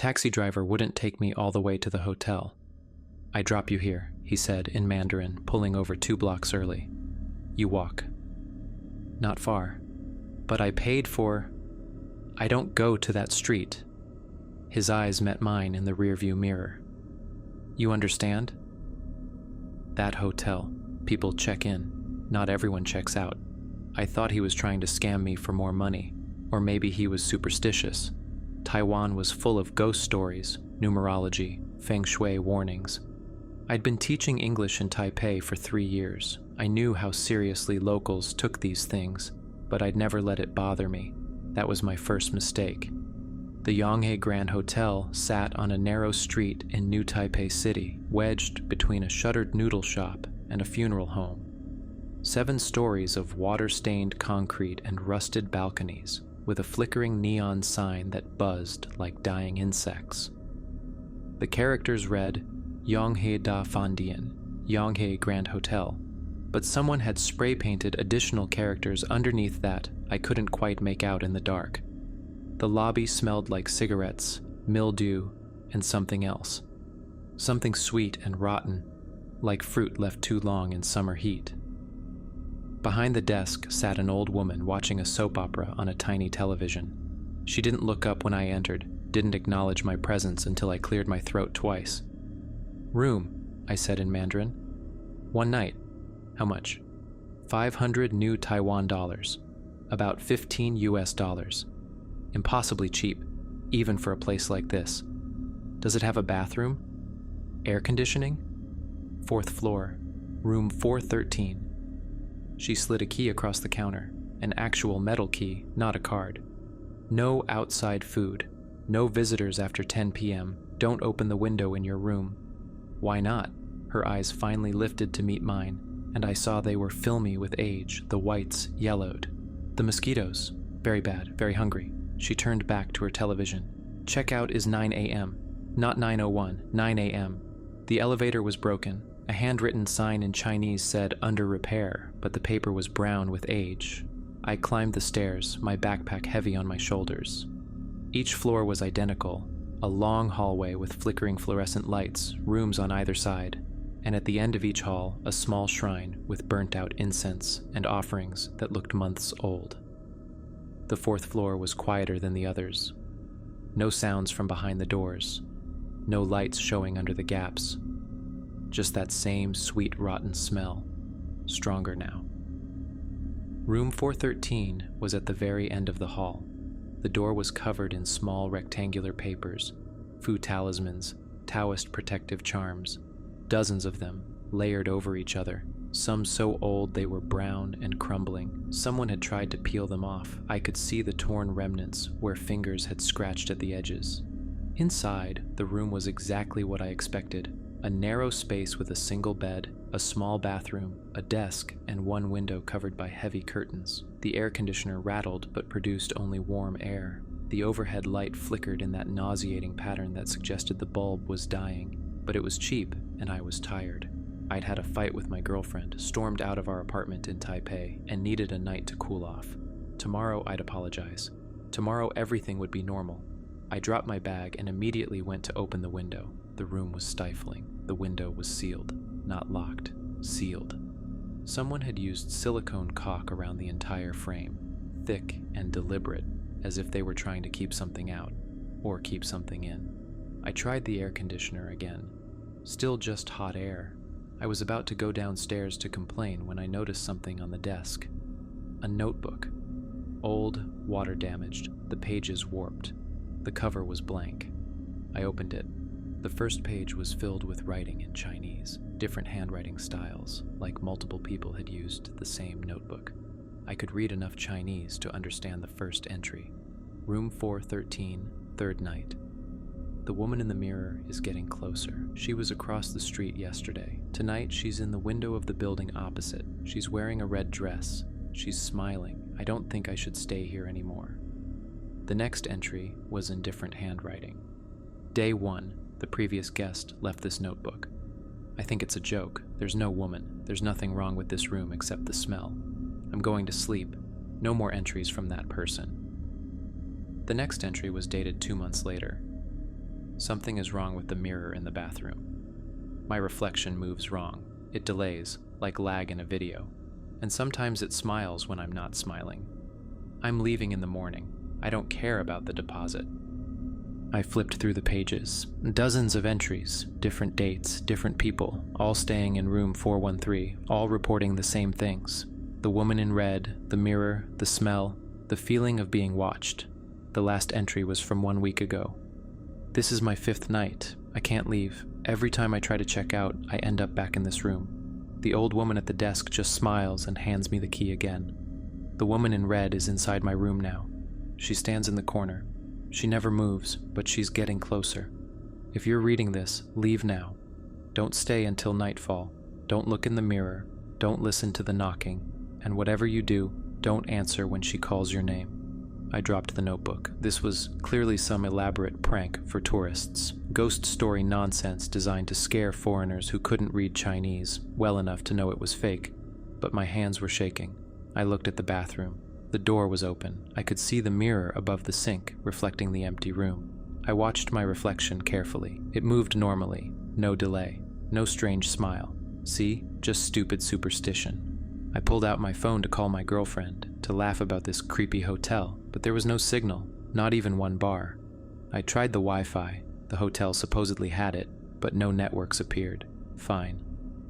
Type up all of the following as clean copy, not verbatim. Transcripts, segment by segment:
taxi driver wouldn't take me all the way to the hotel. "I drop you here," he said in Mandarin, pulling over 2 blocks early. "You walk." "Not far. But I paid for—" "I don't go to that street." His eyes met mine in the rearview mirror. "You understand? That hotel. People check in. Not everyone checks out." I thought he was trying to scam me for more money, or maybe he was superstitious. Taiwan was full of ghost stories, numerology, feng shui warnings. I'd been teaching English in Taipei for 3 years. I knew how seriously locals took these things, but I'd never let it bother me. That was my first mistake. The Yonghe Grand Hotel sat on a narrow street in New Taipei City, wedged between a shuttered noodle shop and a funeral home. 7 stories of water-stained concrete and rusted balconies, with a flickering neon sign that buzzed like dying insects. The characters read, Yonghe Da Fandian, Yonghe Grand Hotel, but someone had spray-painted additional characters underneath that I couldn't quite make out in the dark. The lobby smelled like cigarettes, mildew, and something else. Something sweet and rotten, like fruit left too long in summer heat. Behind the desk sat an old woman watching a soap opera on a tiny television. She didn't look up when I entered, didn't acknowledge my presence until I cleared my throat twice. "Room," I said in Mandarin. "One night. How much?" 500 new Taiwan dollars. About 15 US dollars. Impossibly cheap, even for a place like this. "Does it have a bathroom? Air conditioning?" "4th floor. Room 413. She slid a key across the counter, an actual metal key, not a card. "No outside food. No visitors after 10 p.m. Don't open the window in your room." "Why not?" Her eyes finally lifted to meet mine, and I saw they were filmy with age, the whites yellowed. "The mosquitoes. Very bad, very hungry." She turned back to her television. "Checkout is 9 a.m. Not 9:01, 9 a.m. The elevator was broken. A handwritten sign in Chinese said under repair, but the paper was brown with age. I climbed the stairs, my backpack heavy on my shoulders. Each floor was identical, a long hallway with flickering fluorescent lights, rooms on either side, and at the end of each hall, a small shrine with burnt-out incense and offerings that looked months old. The 4th floor was quieter than the others. No sounds from behind the doors. No lights showing under the gaps. Just that same sweet rotten smell, stronger now. Room 413 was at the very end of the hall. The door was covered in small rectangular papers, Fu talismans, Taoist protective charms, dozens of them, layered over each other, some so old they were brown and crumbling. Someone had tried to peel them off. I could see the torn remnants where fingers had scratched at the edges. Inside, the room was exactly what I expected. A narrow space with a single bed, a small bathroom, a desk, and one window covered by heavy curtains. The air conditioner rattled but produced only warm air. The overhead light flickered in that nauseating pattern that suggested the bulb was dying. But it was cheap, and I was tired. I'd had a fight with my girlfriend, stormed out of our apartment in Taipei, and needed a night to cool off. Tomorrow I'd apologize. Tomorrow everything would be normal. I dropped my bag and immediately went to open the window. The room was stifling. The window was sealed. Not locked. Sealed. Someone had used silicone caulk around the entire frame, thick and deliberate, as if they were trying to keep something out, or keep something in. I tried the air conditioner again. Still just hot air. I was about to go downstairs to complain when I noticed something on the desk. A notebook. Old, water-damaged, the pages warped. The cover was blank. I opened it. The first page was filled with writing in Chinese, different handwriting styles, like multiple people had used the same notebook. I could read enough Chinese to understand the first entry. Room 413, 3rd night. The woman in the mirror is getting closer. She was across the street yesterday. Tonight, she's in the window of the building opposite. She's wearing a red dress. She's smiling. I don't think I should stay here anymore. The next entry was in different handwriting. Day 1, the previous guest left this notebook. I think it's a joke. There's no woman. There's nothing wrong with this room except the smell. I'm going to sleep. No more entries from that person. The next entry was dated 2 months later. Something is wrong with the mirror in the bathroom. My reflection moves wrong. It delays, like lag in a video. And sometimes it smiles when I'm not smiling. I'm leaving in the morning. I don't care about the deposit. I flipped through the pages. Dozens of entries, different dates, different people, all staying in room 413, all reporting the same things. The woman in red, the mirror, the smell, the feeling of being watched. The last entry was from 1 week ago. This is my 5th night. I can't leave. Every time I try to check out, I end up back in this room. The old woman at the desk just smiles and hands me the key again. The woman in red is inside my room now. She stands in the corner. She never moves, but she's getting closer. If you're reading this, leave now. Don't stay until nightfall. Don't look in the mirror. Don't listen to the knocking. And whatever you do, don't answer when she calls your name. I dropped the notebook. This was clearly some elaborate prank for tourists. Ghost story nonsense designed to scare foreigners who couldn't read Chinese well enough to know it was fake. But my hands were shaking. I looked at the bathroom. The door was open. I could see the mirror above the sink, reflecting the empty room. I watched my reflection carefully. It moved normally. No delay. No strange smile. See? Just stupid superstition. I pulled out my phone to call my girlfriend, to laugh about this creepy hotel, but there was no signal, not even one bar. I tried the Wi-Fi. The hotel supposedly had it, but no networks appeared. Fine.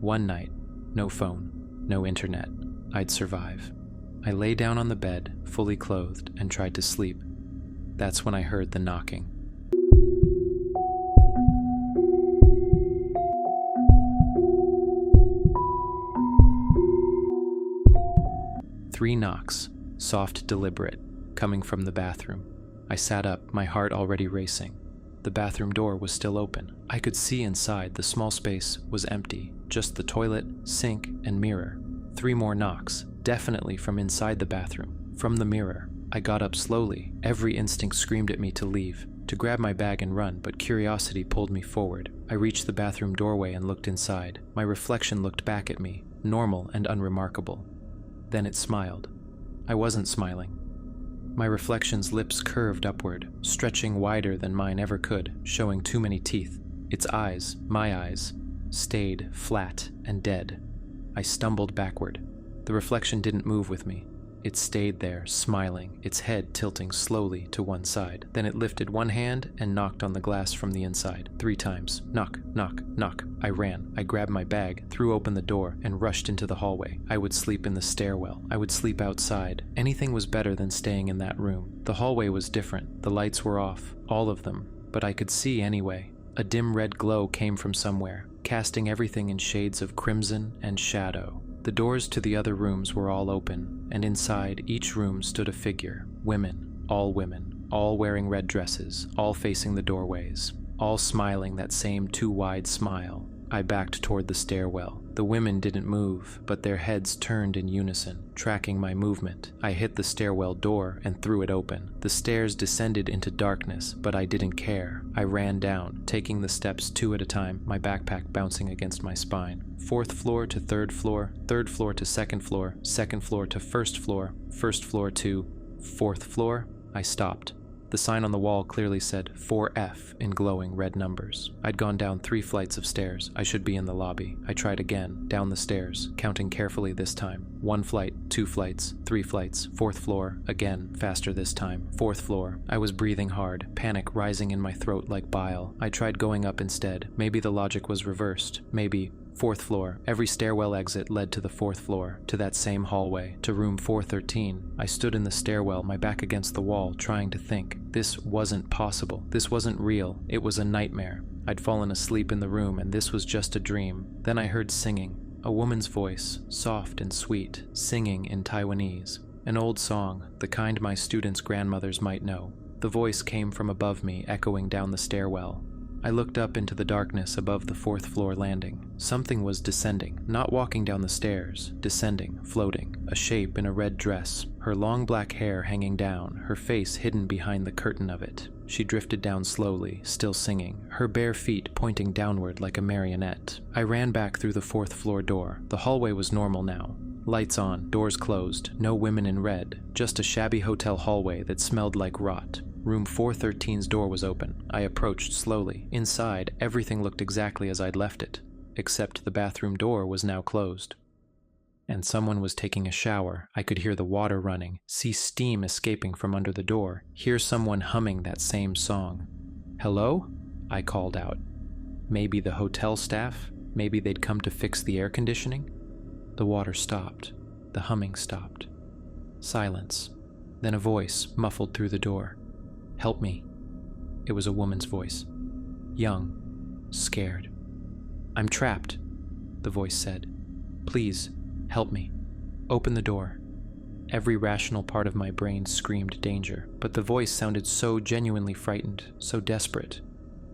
One night. No phone. No internet. I'd survive. I lay down on the bed, fully clothed, and tried to sleep. That's when I heard the knocking. Three knocks, soft, deliberate, coming from the bathroom. I sat up, my heart already racing. The bathroom door was still open. I could see inside. The small space was empty, just the toilet, sink, and mirror. 3 more knocks, definitely from inside the bathroom, from the mirror. I got up slowly. Every instinct screamed at me to leave, to grab my bag and run, but curiosity pulled me forward. I reached the bathroom doorway and looked inside. My reflection looked back at me, normal and unremarkable. Then it smiled. I wasn't smiling. My reflection's lips curved upward, stretching wider than mine ever could, showing too many teeth. Its eyes, my eyes, stayed flat and dead. I stumbled backward. The reflection didn't move with me. It stayed there, smiling, its head tilting slowly to one side. Then it lifted one hand and knocked on the glass from the inside. 3 times. Knock, knock, knock. I ran. I grabbed my bag, threw open the door, and rushed into the hallway. I would sleep in the stairwell. I would sleep outside. Anything was better than staying in that room. The hallway was different. The lights were off. All of them. But I could see anyway. A dim red glow came from somewhere, casting everything in shades of crimson and shadow. The doors to the other rooms were all open, and inside each room stood a figure. Women, all wearing red dresses, all facing the doorways, all smiling that same too wide smile. I backed toward the stairwell. The women didn't move, but their heads turned in unison, tracking my movement. I hit the stairwell door and threw it open. The stairs descended into darkness, but I didn't care. I ran down, taking the steps 2 at a time, my backpack bouncing against my spine. 4th floor to 3rd floor, 3rd floor to 2nd floor, 2nd floor to 1st floor, 1st floor to 4th floor. I stopped. The sign on the wall clearly said 4F in glowing red numbers. I'd gone down 3 flights of stairs. I should be in the lobby. I tried again, down the stairs, counting carefully this time. 1 flight, 2 flights, 3 flights, 4th floor, again, faster this time. 4th floor. I was breathing hard, panic rising in my throat like bile. I tried going up instead. Maybe the logic was reversed. Maybe 4th floor. Every stairwell exit led to the 4th floor, to that same hallway, to room 413. I stood in the stairwell, my back against the wall, trying to think. This wasn't possible. This wasn't real. It was a nightmare. I'd fallen asleep in the room, and this was just a dream. Then I heard singing. A woman's voice, soft and sweet, singing in Taiwanese. An old song, the kind my students' grandmothers might know. The voice came from above me, echoing down the stairwell. I looked up into the darkness above the 4th floor landing. Something was descending, not walking down the stairs, descending, floating. A shape in a red dress, her long black hair hanging down, her face hidden behind the curtain of it. She drifted down slowly, still singing, her bare feet pointing downward like a marionette. I ran back through the 4th floor door. The hallway was normal now. Lights on, doors closed, no women in red, just a shabby hotel hallway that smelled like rot. Room 413's door was open. I approached slowly. Inside, everything looked exactly as I'd left it, except the bathroom door was now closed. And someone was taking a shower. I could hear the water running, see steam escaping from under the door, hear someone humming that same song. "Hello?" I called out. Maybe the hotel staff? Maybe they'd come to fix the air conditioning? The water stopped. The humming stopped. Silence. Then a voice muffled through the door. "Help me." It was a woman's voice. Young. Scared. "I'm trapped," the voice said. "Please, help me. Open the door." Every rational part of my brain screamed danger, but the voice sounded so genuinely frightened, so desperate.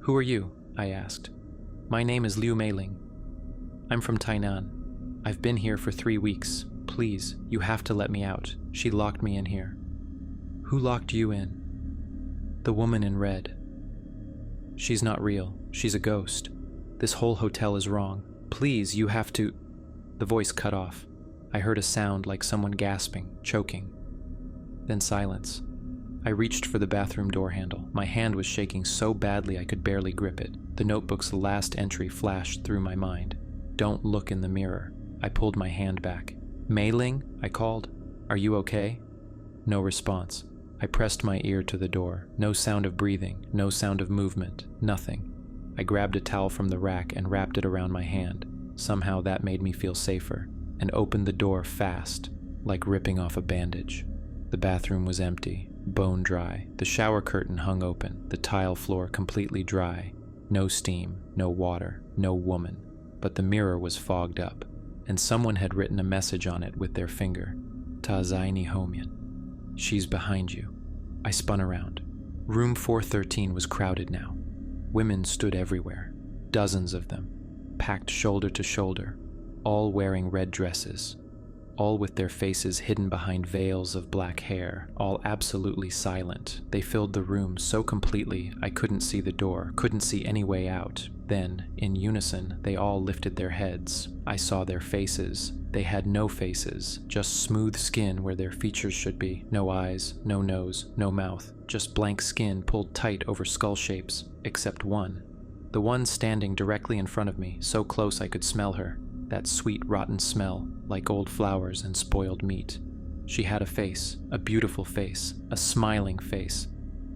"Who are you?" I asked. "My name is Liu Meiling. I'm from Tainan. I've been here for 3 weeks. Please, you have to let me out. She locked me in here." "Who locked you in?" "The woman in red." "She's not real. She's a ghost. This whole hotel is wrong. Please, you have to—" The voice cut off. I heard a sound like someone gasping, choking. Then silence. I reached for the bathroom door handle. My hand was shaking so badly I could barely grip it. The notebook's last entry flashed through my mind. "Don't look in the mirror." I pulled my hand back. "Meiling?" I called. "Are you okay?" No response. I pressed my ear to the door. No sound of breathing, no sound of movement, nothing. I grabbed a towel from the rack and wrapped it around my hand. Somehow that made me feel safer, and opened the door fast, like ripping off a bandage. The bathroom was empty, bone dry. The shower curtain hung open, the tile floor completely dry. No steam, no water, no woman. But the mirror was fogged up, and someone had written a message on it with their finger. "Ta zai ni homian." "She's behind you." I spun around. Room 413 was crowded now. Women stood everywhere, dozens of them, packed shoulder to shoulder, all wearing red dresses, all with their faces hidden behind veils of black hair, all absolutely silent. They filled the room so completely I couldn't see the door, couldn't see any way out. Then, in unison, they all lifted their heads. I saw their faces. They had no faces, just smooth skin where their features should be. No eyes, no nose, no mouth, just blank skin pulled tight over skull shapes, except one. The one standing directly in front of me, so close I could smell her. That sweet, rotten smell, like old flowers and spoiled meat. She had a face, a beautiful face, a smiling face.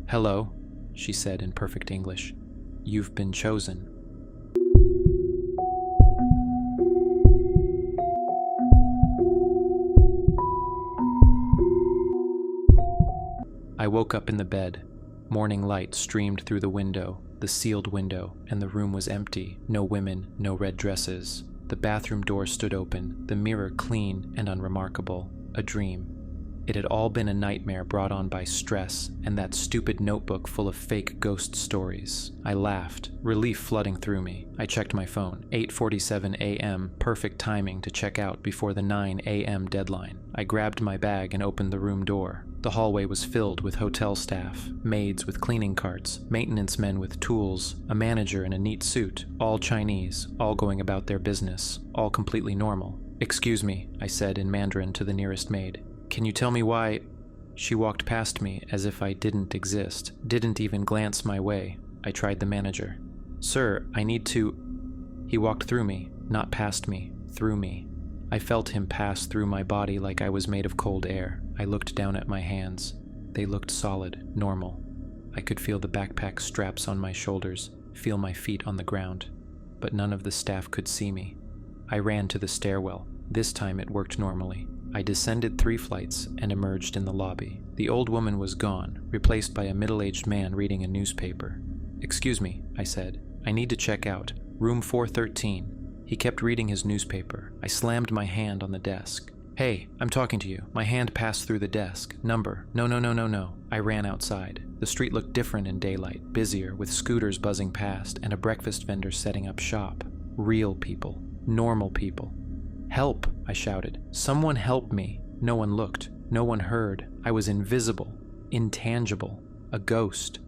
"Hello," she said in perfect English. "You've been chosen." I woke up in the bed. Morning light streamed through the window, the sealed window, and the room was empty. No women, no red dresses. The bathroom door stood open, the mirror clean and unremarkable. A dream. It had all been a nightmare brought on by stress and that stupid notebook full of fake ghost stories. I laughed, relief flooding through me. I checked my phone. 8:47 a.m., perfect timing to check out before the 9 a.m. deadline. I grabbed my bag and opened the room door. The hallway was filled with hotel staff, maids with cleaning carts, maintenance men with tools, a manager in a neat suit, all Chinese, all going about their business, all completely normal. "Excuse me," I said in Mandarin to the nearest maid. "Can you tell me why—" She walked past me as if I didn't exist, didn't even glance my way. I tried the manager. "Sir, I need to—" He walked through me, not past me, through me. I felt him pass through my body like I was made of cold air. I looked down at my hands. They looked solid, normal. I could feel the backpack straps on my shoulders, feel my feet on the ground. But none of the staff could see me. I ran to the stairwell. This time it worked normally. I descended 3 flights and emerged in the lobby. The old woman was gone, replaced by a middle-aged man reading a newspaper. "Excuse me," I said. "I need to check out. Room 413. He kept reading his newspaper. I slammed my hand on the desk. "Hey, I'm talking to you." My hand passed through the desk. "Number. No. I ran outside. The street looked different in daylight, busier, with scooters buzzing past and a breakfast vendor setting up shop. Real people. Normal people. "Help!" I shouted. "Someone help me!" No one looked. No one heard. I was invisible. Intangible. A ghost.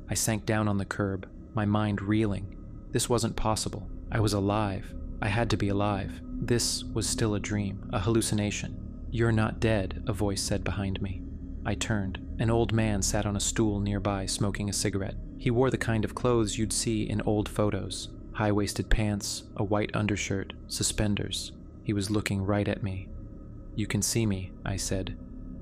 I sank down on the curb, my mind reeling. This wasn't possible. I was alive. I had to be alive. This was still a dream, a hallucination. "You're not dead," a voice said behind me. I turned. An old man sat on a stool nearby smoking a cigarette. He wore the kind of clothes you'd see in old photos. High-waisted pants, a white undershirt, suspenders. He was looking right at me. "You can see me," I said.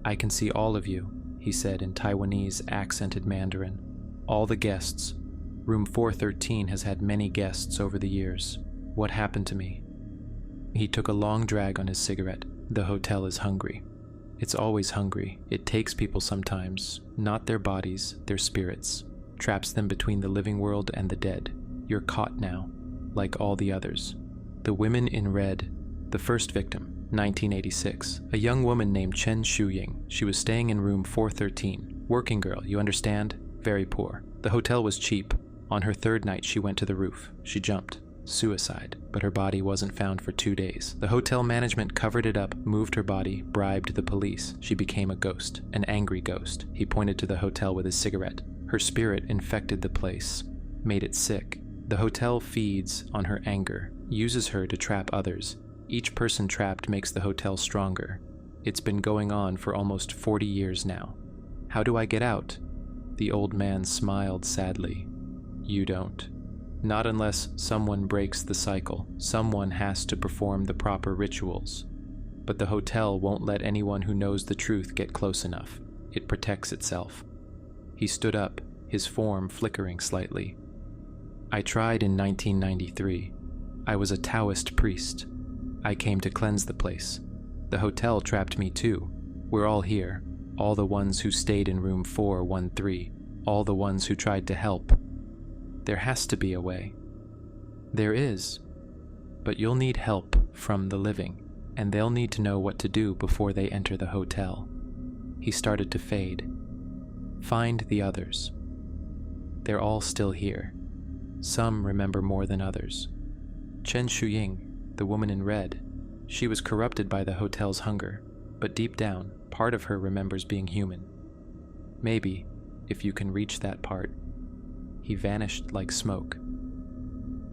"I can see all of you," he said in Taiwanese accented Mandarin. "All the guests. Room 413 has had many guests over the years. What happened to me?" He took a long drag on his cigarette. "The hotel is hungry. It's always hungry. It takes people sometimes, not their bodies, their spirits. Traps them between the living world and the dead. You're caught now, like all the others." The women in red. The first victim, 1986. A young woman named Chen Shuying. She was staying in room 413. Working girl, you understand? Very poor. The hotel was cheap. On her third night, she went to the roof. She jumped. Suicide, but her body wasn't found for 2 days. The hotel management covered it up, moved her body, bribed the police. She became a ghost, an angry ghost. He pointed to the hotel with his cigarette. Her spirit infected the place, made it sick. The hotel feeds on her anger, uses her to trap others. Each person trapped makes the hotel stronger. It's been going on for almost 40 years now. How do I get out? The old man smiled sadly. You don't. Not unless someone breaks the cycle. Someone has to perform the proper rituals. But the hotel won't let anyone who knows the truth get close enough. It protects itself. He stood up, his form flickering slightly. I tried in 1993. I was a Taoist priest. I came to cleanse the place. The hotel trapped me too. We're all here. All the ones who stayed in room 413. All the ones who tried to help. There has to be a way. There is. But you'll need help from the living, and they'll need to know what to do before they enter the hotel. He started to fade. Find the others. They're all still here. Some remember more than others. Chen Shuying, the woman in red, she was corrupted by the hotel's hunger, but deep down, part of her remembers being human. Maybe, if you can reach that part. He vanished like smoke.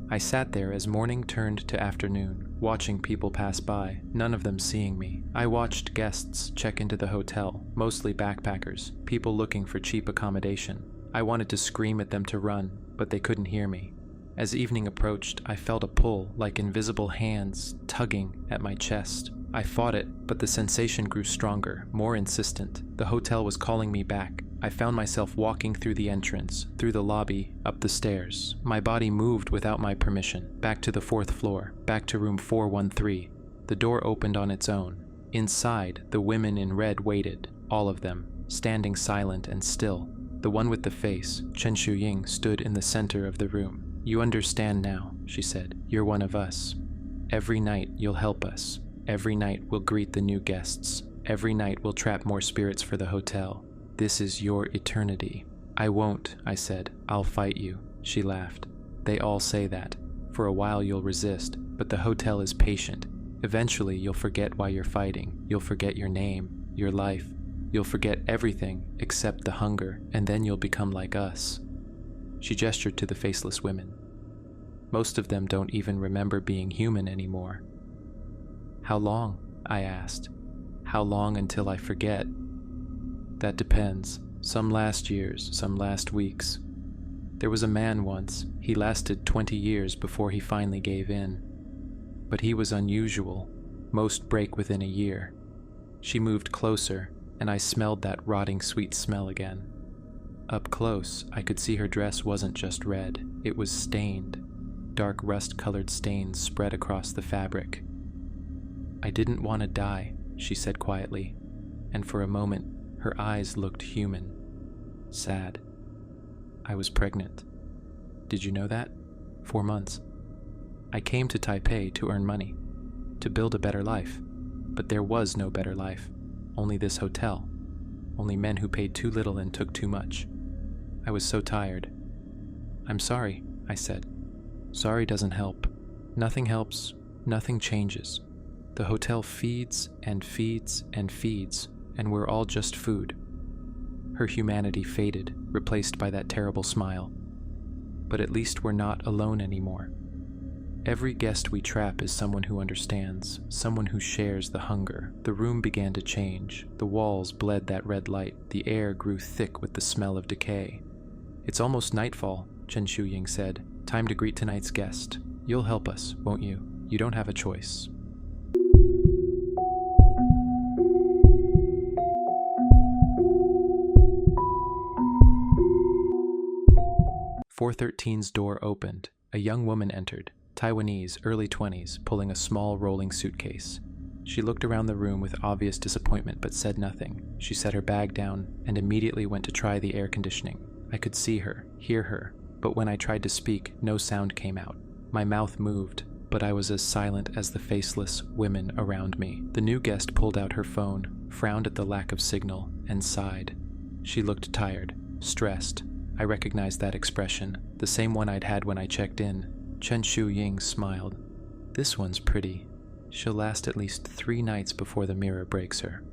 I sat there as morning turned to afternoon, watching people pass by, none of them seeing me. I watched guests check into the hotel, mostly backpackers, people looking for cheap accommodation. I wanted to scream at them to run, but they couldn't hear me. As evening approached, I felt a pull, like invisible hands tugging at my chest. I fought it, but the sensation grew stronger, more insistent. The hotel was calling me back. I found myself walking through the entrance, through the lobby, up the stairs. My body moved without my permission, back to the 4th floor, back to room 413. The door opened on its own. Inside, the women in red waited, all of them, standing silent and still. The one with the face, Chen Shuying, stood in the center of the room. You understand now, she said. You're one of us. Every night you'll help us. Every night we'll greet the new guests. Every night we'll trap more spirits for the hotel. This is your eternity. I won't, I said. I'll fight you. She laughed. They all say that. For a while you'll resist, but the hotel is patient. Eventually you'll forget why you're fighting. You'll forget your name, your life. You'll forget everything except the hunger, and then you'll become like us. She gestured to the faceless women. Most of them don't even remember being human anymore. How long? I asked. How long until I forget? That depends. Some last years, some last weeks. There was a man once. He lasted 20 years before he finally gave in. But he was unusual. Most break within a year. She moved closer, and I smelled that rotting sweet smell again. Up close, I could see her dress wasn't just red. It was stained. Dark rust-colored stains spread across the fabric. I didn't want to die, she said quietly, and for a moment, her eyes looked human, sad. I was pregnant. Did you know that? 4 months. I came to Taipei to earn money, to build a better life, but there was no better life, only this hotel, only men who paid too little and took too much. I was so tired. I'm sorry, I said. Sorry doesn't help. Nothing helps, nothing changes. The hotel feeds and feeds and feeds, and we're all just food. Her humanity faded, replaced by that terrible smile. But at least we're not alone anymore. Every guest we trap is someone who understands, someone who shares the hunger. The room began to change. The walls bled that red light. The air grew thick with the smell of decay. It's almost nightfall, Chen Shuying said. Time to greet tonight's guest. You'll help us, won't you? You don't have a choice. 413's door opened. A young woman entered, Taiwanese, early 20s, pulling a small rolling suitcase. She looked around the room with obvious disappointment but said nothing. She set her bag down and immediately went to try the air conditioning. I could see her, hear her, but when I tried to speak, no sound came out. My mouth moved, but I was as silent as the faceless women around me. The new guest pulled out her phone, frowned at the lack of signal, and sighed. She looked tired, stressed. I recognized that expression, the same one I'd had when I checked in. Chen Shuying smiled. This one's pretty. She'll last at least 3 nights before the mirror breaks her.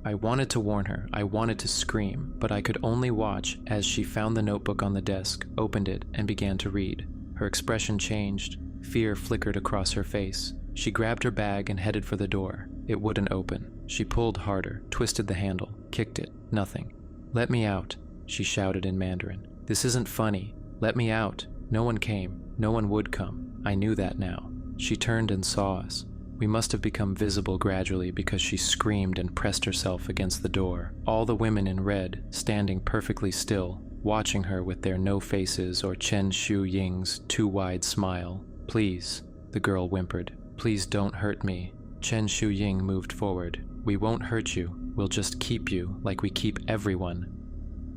I wanted to warn her, I wanted to scream, but I could only watch as she found the notebook on the desk, opened it, and began to read. Her expression changed. Fear flickered across her face. She grabbed her bag and headed for the door. It wouldn't open. She pulled harder, twisted the handle, kicked it. Nothing. "Let me out," she shouted in Mandarin. "This isn't funny. Let me out." No one came. No one would come. I knew that now. She turned and saw us. We must have become visible gradually because she screamed and pressed herself against the door. All the women in red, standing perfectly still, watching her with their no faces or Chen Shuying's too wide smile. "Please," the girl whimpered. "Please don't hurt me." Chen Shuying moved forward. "We won't hurt you. We'll just keep you like we keep everyone."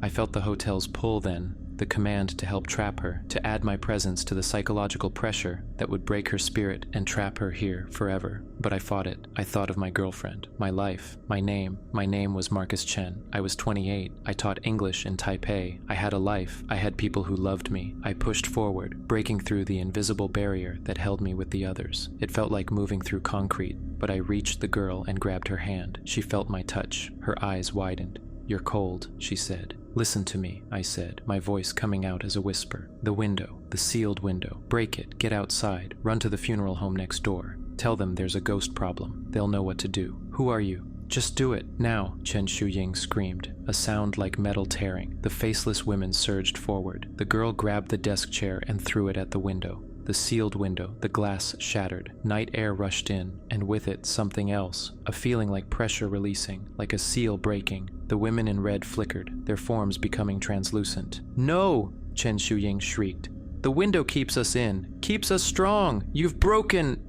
I felt the hotel's pull then, the command to help trap her, to add my presence to the psychological pressure that would break her spirit and trap her here forever. But I fought it. I thought of my girlfriend, my life, my name. My name was Marcus Chen. I was 28. I taught English in Taipei. I had a life. I had people who loved me. I pushed forward, breaking through the invisible barrier that held me with the others. It felt like moving through concrete, but I reached the girl and grabbed her hand. She felt my touch. Her eyes widened. "You're cold," she said. "Listen to me," I said, my voice coming out as a whisper. "The window, the sealed window. Break it, get outside, run to the funeral home next door. Tell them there's a ghost problem. They'll know what to do. Who are you? Just do it, now," Chen Shuying screamed, a sound like metal tearing. The faceless women surged forward. The girl grabbed the desk chair and threw it at the window. The sealed window, the glass shattered. Night air rushed in, and with it something else, a feeling like pressure releasing, like a seal breaking. The women in red flickered, their forms becoming translucent. "No!" Chen Shuying shrieked. "The window keeps us in, keeps us strong! You've broken—"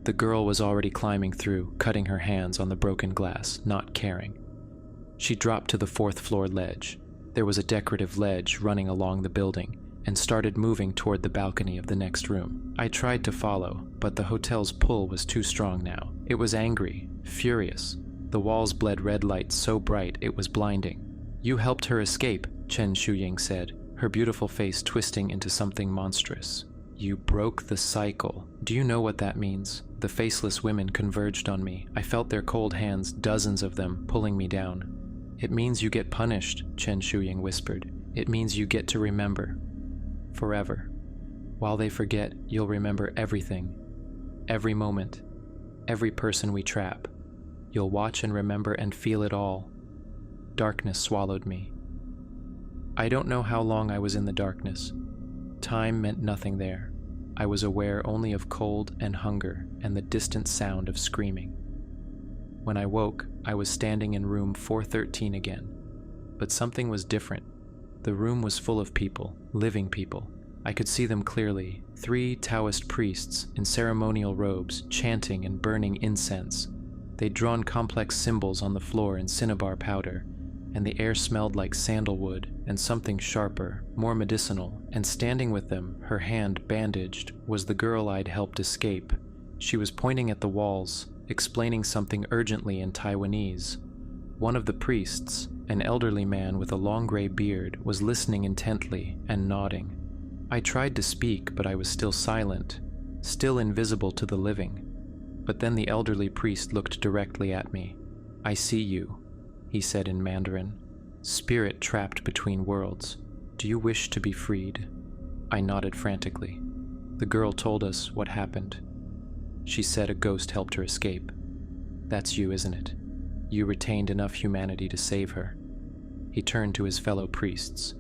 The girl was already climbing through, cutting her hands on the broken glass, not caring. She dropped to the 4th-floor ledge. There was a decorative ledge running along the building, and started moving toward the balcony of the next room. I tried to follow, but the hotel's pull was too strong now. It was angry, furious. The walls bled red light so bright it was blinding. "You helped her escape," Chen Shuying said, her beautiful face twisting into something monstrous. "You broke the cycle. Do you know what that means?" The faceless women converged on me. I felt their cold hands, dozens of them, pulling me down. "It means you get punished," Chen Shuying whispered. "It means you get to remember. Forever. While they forget, you'll remember everything. Every moment. Every person we trap. You'll watch and remember and feel it all." Darkness swallowed me. I don't know how long I was in the darkness. Time meant nothing there. I was aware only of cold and hunger and the distant sound of screaming. When I woke, I was standing in room 413 again. But something was different. The room was full of people, living people. I could see them clearly, 3 Taoist priests in ceremonial robes, chanting and burning incense. They'd drawn complex symbols on the floor in cinnabar powder, and the air smelled like sandalwood and something sharper, more medicinal, and standing with them, her hand bandaged, was the girl I'd helped escape. She was pointing at the walls, explaining something urgently in Taiwanese. One of the priests, an elderly man with a long gray beard, was listening intently and nodding. I tried to speak, but I was still silent, still invisible to the living. But then the elderly priest looked directly at me. "I see you," he said in Mandarin. "Spirit trapped between worlds. Do you wish to be freed?" I nodded frantically. The girl told us what happened. She said a ghost helped her escape. That's you, isn't it? You retained enough humanity to save her. He turned to his fellow priests.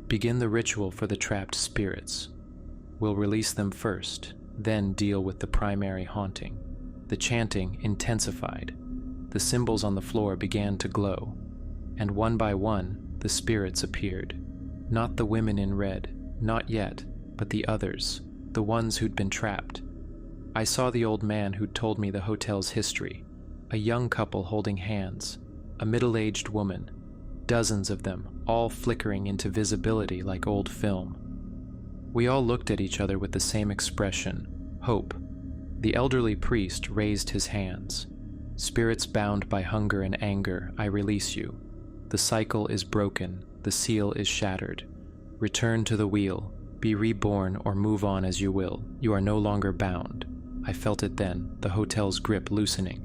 Begin the ritual for the trapped spirits. We'll release them first, then deal with the primary haunting. The chanting intensified. The symbols on the floor began to glow, and one by one, the spirits appeared. Not the women in red, not yet, but the others, the ones who'd been trapped. I saw the old man who'd told me the hotel's history, a young couple holding hands, a middle-aged woman, dozens of them, all flickering into visibility like old film. We all looked at each other with the same expression, hope. The elderly priest raised his hands. Spirits bound by hunger and anger, I release you. The cycle is broken, the seal is shattered. Return to the wheel, be reborn or move on as you will. You are no longer bound. I felt it then, the hotel's grip loosening,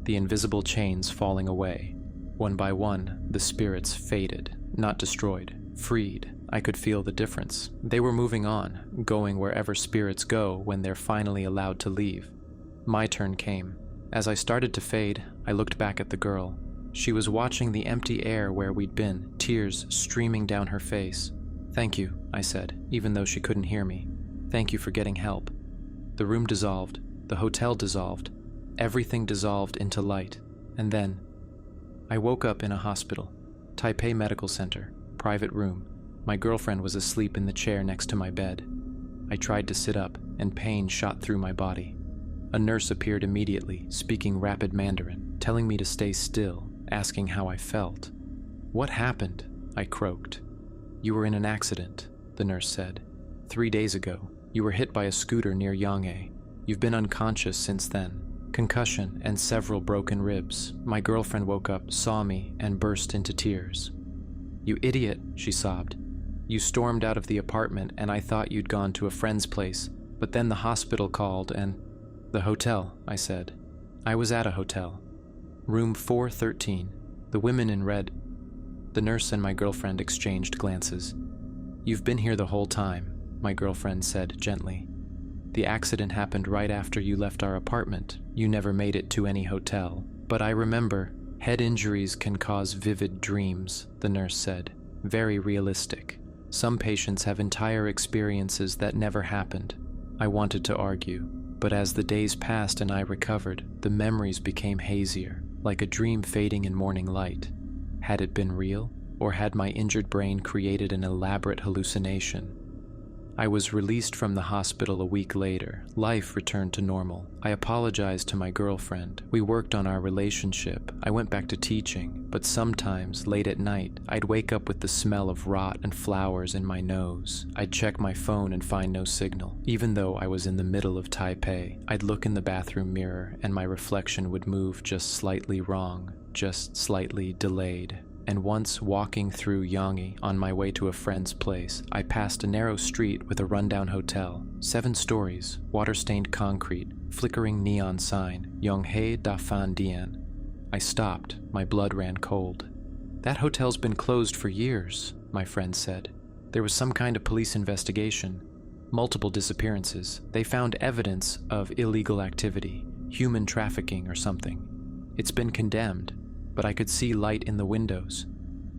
the invisible chains falling away. One by one, the spirits faded, not destroyed, freed. I could feel the difference. They were moving on, going wherever spirits go when they're finally allowed to leave. My turn came. As I started to fade, I looked back at the girl. She was watching the empty air where we'd been, tears streaming down her face. Thank you, I said, even though she couldn't hear me. Thank you for getting help. The room dissolved, the hotel dissolved, everything dissolved into light. And then, I woke up in a hospital, Taipei Medical Center, private room. My girlfriend was asleep in the chair next to my bed. I tried to sit up, and pain shot through my body. A nurse appeared immediately, speaking rapid Mandarin, telling me to stay still, asking how I felt. What happened? I croaked. You were in an accident, the nurse said. 3 days ago, you were hit by a scooter near Yang'e. You've been unconscious since then. Concussion and several broken ribs. My girlfriend woke up, saw me, and burst into tears. You idiot, she sobbed. You stormed out of the apartment and I thought you'd gone to a friend's place, but then the hospital called and... The hotel, I said. I was at a hotel. Room 413. The women in red. The nurse and my girlfriend exchanged glances. You've been here the whole time, my girlfriend said gently. The accident happened right after you left our apartment. You never made it to any hotel. But I remember, head injuries can cause vivid dreams, the nurse said. Very realistic. Some patients have entire experiences that never happened. I wanted to argue, but as the days passed and I recovered, the memories became hazier, like a dream fading in morning light. Had it been real, or had my injured brain created an elaborate hallucination? I was released from the hospital a week later. Life returned to normal. I apologized to my girlfriend. We worked on our relationship. I went back to teaching, but sometimes, late at night, I'd wake up with the smell of rot and flowers in my nose. I'd check my phone and find no signal. Even though I was in the middle of Taipei, I'd look in the bathroom mirror and my reflection would move just slightly wrong, just slightly delayed. And once walking through Yang'e on my way to a friend's place, I passed a narrow street with a rundown hotel. 7 stories, water-stained concrete, flickering neon sign, Yonghe Da Fan Dian. I stopped, my blood ran cold. That hotel's been closed for years, my friend said. There was some kind of police investigation. Multiple disappearances. They found evidence of illegal activity, human trafficking or something. It's been condemned. But I could see light in the windows.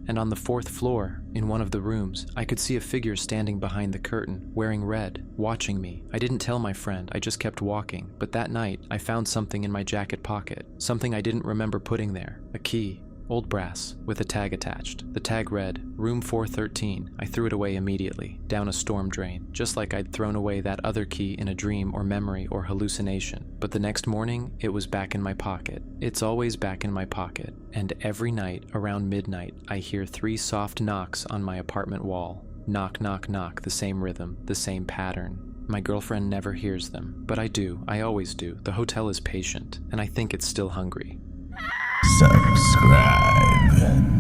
And on the 4th floor, in one of the rooms, I could see a figure standing behind the curtain, wearing red, watching me. I didn't tell my friend, I just kept walking. But that night, I found something in my jacket pocket, something I didn't remember putting there, a key. Old brass, with a tag attached. The tag read, Room 413. I threw it away immediately, down a storm drain, just like I'd thrown away that other key in a dream or memory or hallucination. But the next morning, it was back in my pocket. It's always back in my pocket. And every night, around midnight, I hear 3 soft knocks on my apartment wall. Knock, knock, knock, the same rhythm, the same pattern. My girlfriend never hears them, but I do, I always do. The hotel is patient, and I think it's still hungry. Subscribe.